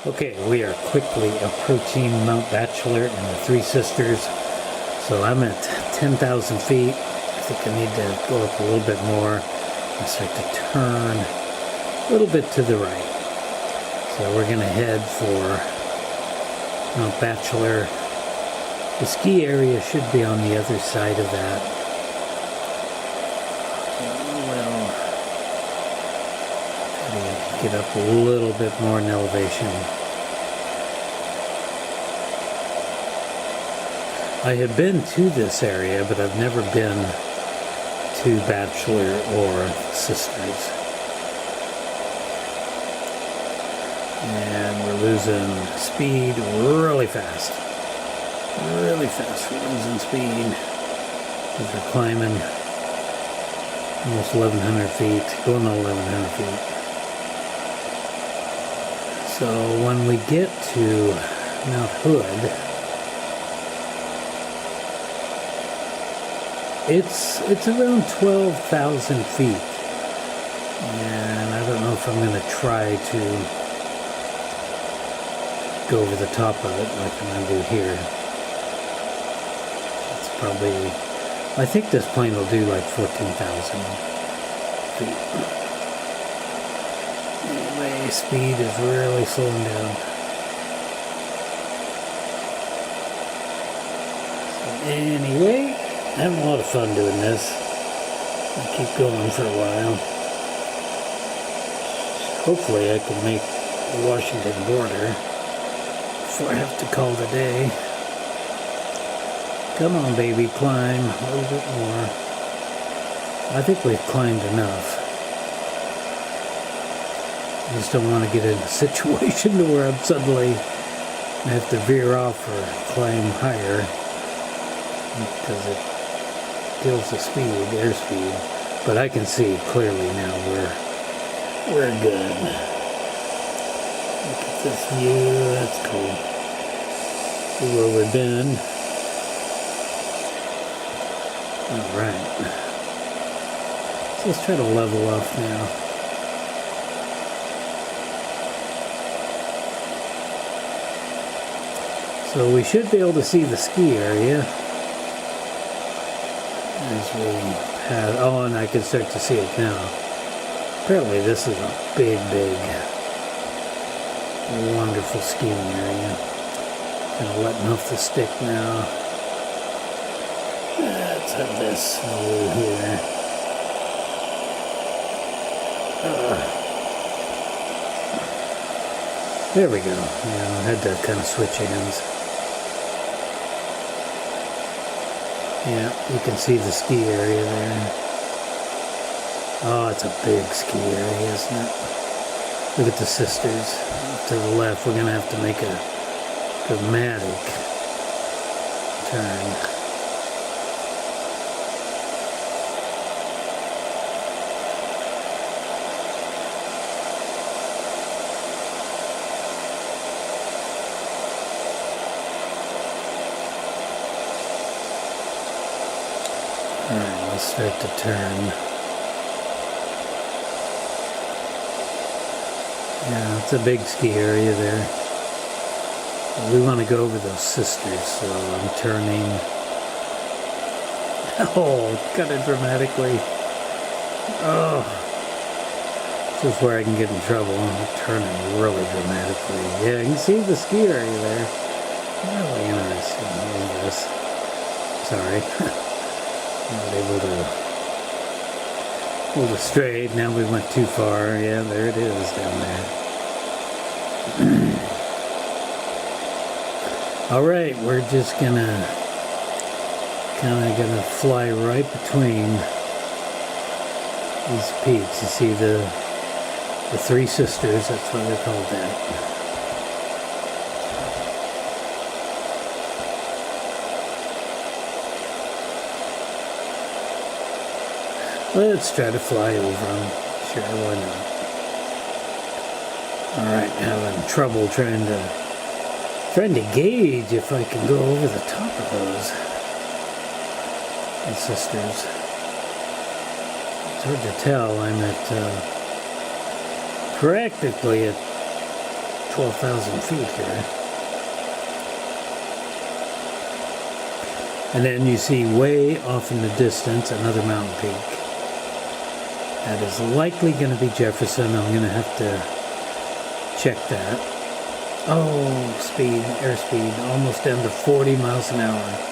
Okay, we are quickly approaching Mount Bachelor and the Three Sisters. So I'm at 10,000 feet. I think I need to go up a little bit more and start to turn a little bit to the right. So we're going to head for Mount Bachelor. The ski area should be on the other side of that. Well, try to get up a little bit more in elevation. I have been to this area, but I've never been to Bachelor or Sisters. And we're losing speed really fast. Really fast, we're losing speed. As we're climbing almost 1,100 feet, going to 1,100 feet. So when we get to Mount Hood, it's around 12,000 feet, and I don't know if I'm going to try to go over the top of it like I'm going to do here. It's probably, I think this plane will do like 14,000 feet. Anyway, speed is really slowing down. So anyway, having a lot of fun doing this. I'll keep going for a while. Hopefully I can make the Washington border before I have to call it a day. Come on, baby, climb a little bit more. I think we've climbed enough. I just don't want to get in a situation to where I'm suddenly I have to veer off or climb higher, because it kills the speed, airspeed. But I can see clearly now we're good. Look at this view, that's cool. See where we've been. Alright. So let's try to level off now. So we should be able to see the ski area as we have, oh, and I can start to see it now. Apparently this is a big, wonderful skiing area. Kind of letting off the stick now. Let's have this over here. There we go. Yeah, I had to kind of switch hands. Yeah, you can see the ski area there. Oh, it's a big ski area, isn't it? Look at the Sisters. To the left, we're going to have to make a dramatic turn. Alright, let's start to turn. Yeah, it's a big ski area there. We want to go over those Sisters, so I'm turning. Oh, kind of dramatically. Oh, this is where I can get in trouble. I'm turning really dramatically. Yeah, you can see the ski area there. Really interesting. Look at this. Sorry. Not able to hold it straight. Now we went too far. Yeah, there it is down there. Alright, we're just gonna fly right between these peaks. You see the Three Sisters, that's what they're called that. Let's try to fly over them. Sure, why not? Alright, having trouble trying to gauge if I can go over the top of those Sisters. It's hard to tell. I'm at practically at 12,000 feet here. And then you see way off in the distance another mountain peak. That is likely going to be Jefferson. I'm going to have to check that. Oh, speed, airspeed, almost down to 40 miles an hour.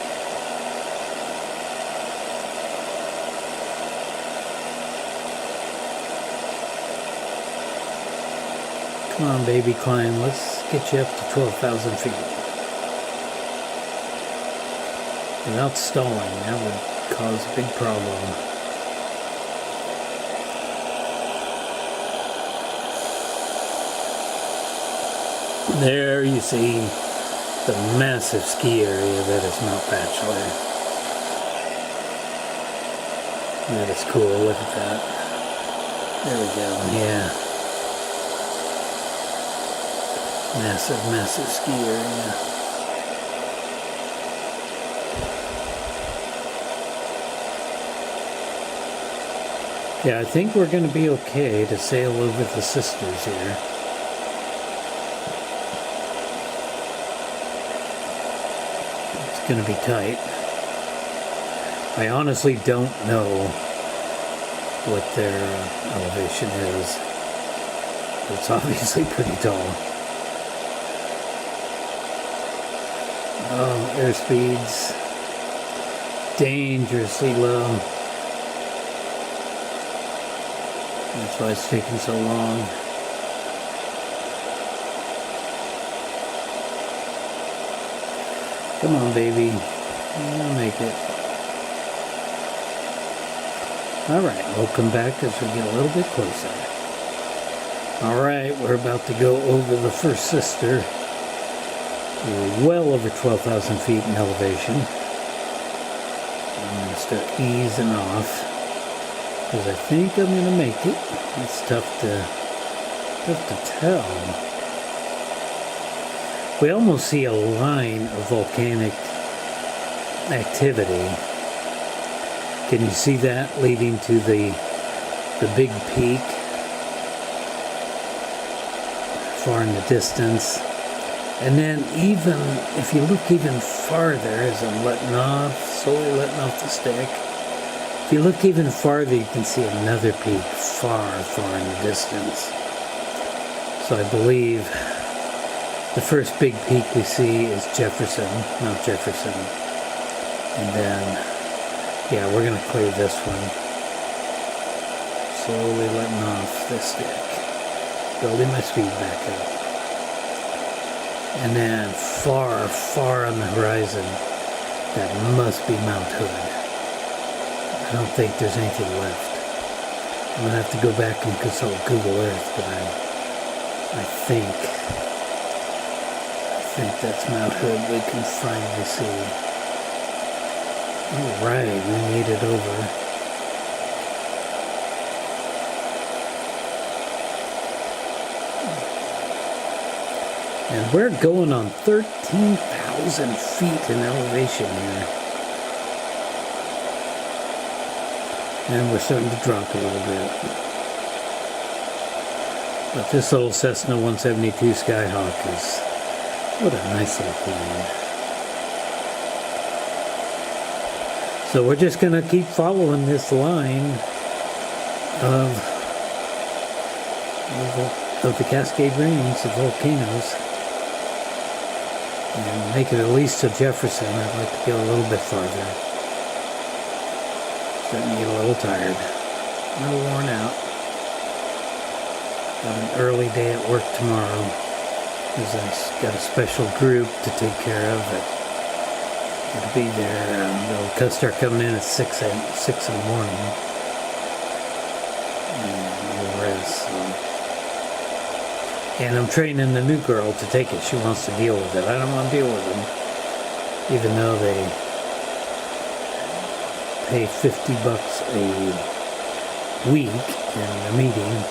Come on, baby, climb. Let's get you up to 12,000 feet. Without stalling, that would cause a big problem. There you see the massive ski area that is Mount Bachelor. That is cool, look at that. There we go, yeah. Massive, massive ski area. Yeah, I think we're going to be okay to sail over the sisters here. Going to be tight. I honestly don't know what their elevation is. It's obviously pretty tall. Oh, airspeeds dangerously low. That's why it's taking so long. Come on, baby. You'll make it. Alright, we'll come back as we get a little bit closer. Alright, we're about to go over the first sister. We're well over 12,000 feet in elevation. I'm going to start easing off, because I think I'm going to make it. It's tough to tell. We almost see a line of volcanic activity. Can you see that leading to the big peak far in the distance? And then even if you look even farther, as I'm slowly letting off the stick, if you look even farther, you can see another peak far, far in the distance. So I believe the first big peak we see is Jefferson, Mount Jefferson. And then, yeah, we're going to clear this one. Slowly letting off this stick. Building my speed back up. And then far, far on the horizon, that must be Mount Hood. I don't think there's anything left. I'm going to have to go back and consult Google Earth, but I think that's Mount Hood we can finally see. Alright, we made it over. And we're going on 13,000 feet in elevation here. And we're starting to drop a little bit. But this old Cessna 172 Skyhawk is... what a nice little plane. So we're just going to keep following this line of the Cascade Range, the volcanoes, and make it at least to Jefferson. I'd like to go a little bit farther. Starting to get a little tired, a little worn out. Got an early day at work tomorrow, because I've got a special group to take care of. Got to be there. They'll start coming in at 6 in the morning. And we'll rest. So. And I'm training the new girl to take it. She wants to deal with it. I don't want to deal with them, even though they pay $50 a week in a meeting.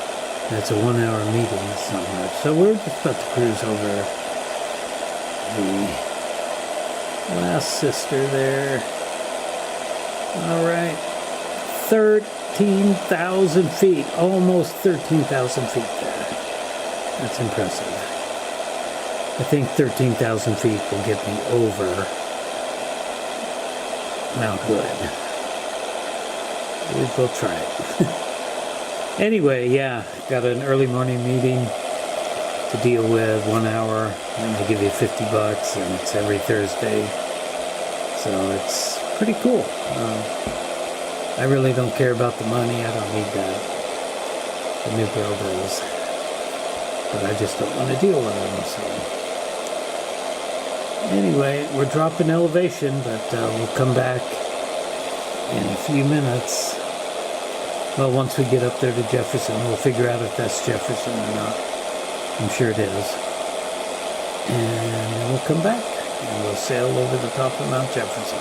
That's a 1-hour meeting. It's not much. So we're just about to cruise over the last sister there. All right, 13,000 feet, almost 13,000 feet there. That's impressive. I think 13,000 feet will get me over Mount Hood. We'll try it. Anyway, yeah, got an early morning meeting to deal with, 1 hour, and they give you $50, and it's every Thursday. So it's pretty cool. I really don't care about the money. I don't need that. The new girl does. But I just don't want to deal with them, so. Anyway, we're dropping elevation, but we'll come back in a few minutes. Well, once we get up there to Jefferson, we'll figure out if that's Jefferson or not. I'm sure it is. And then we'll come back, and we'll sail over the top of Mount Jefferson.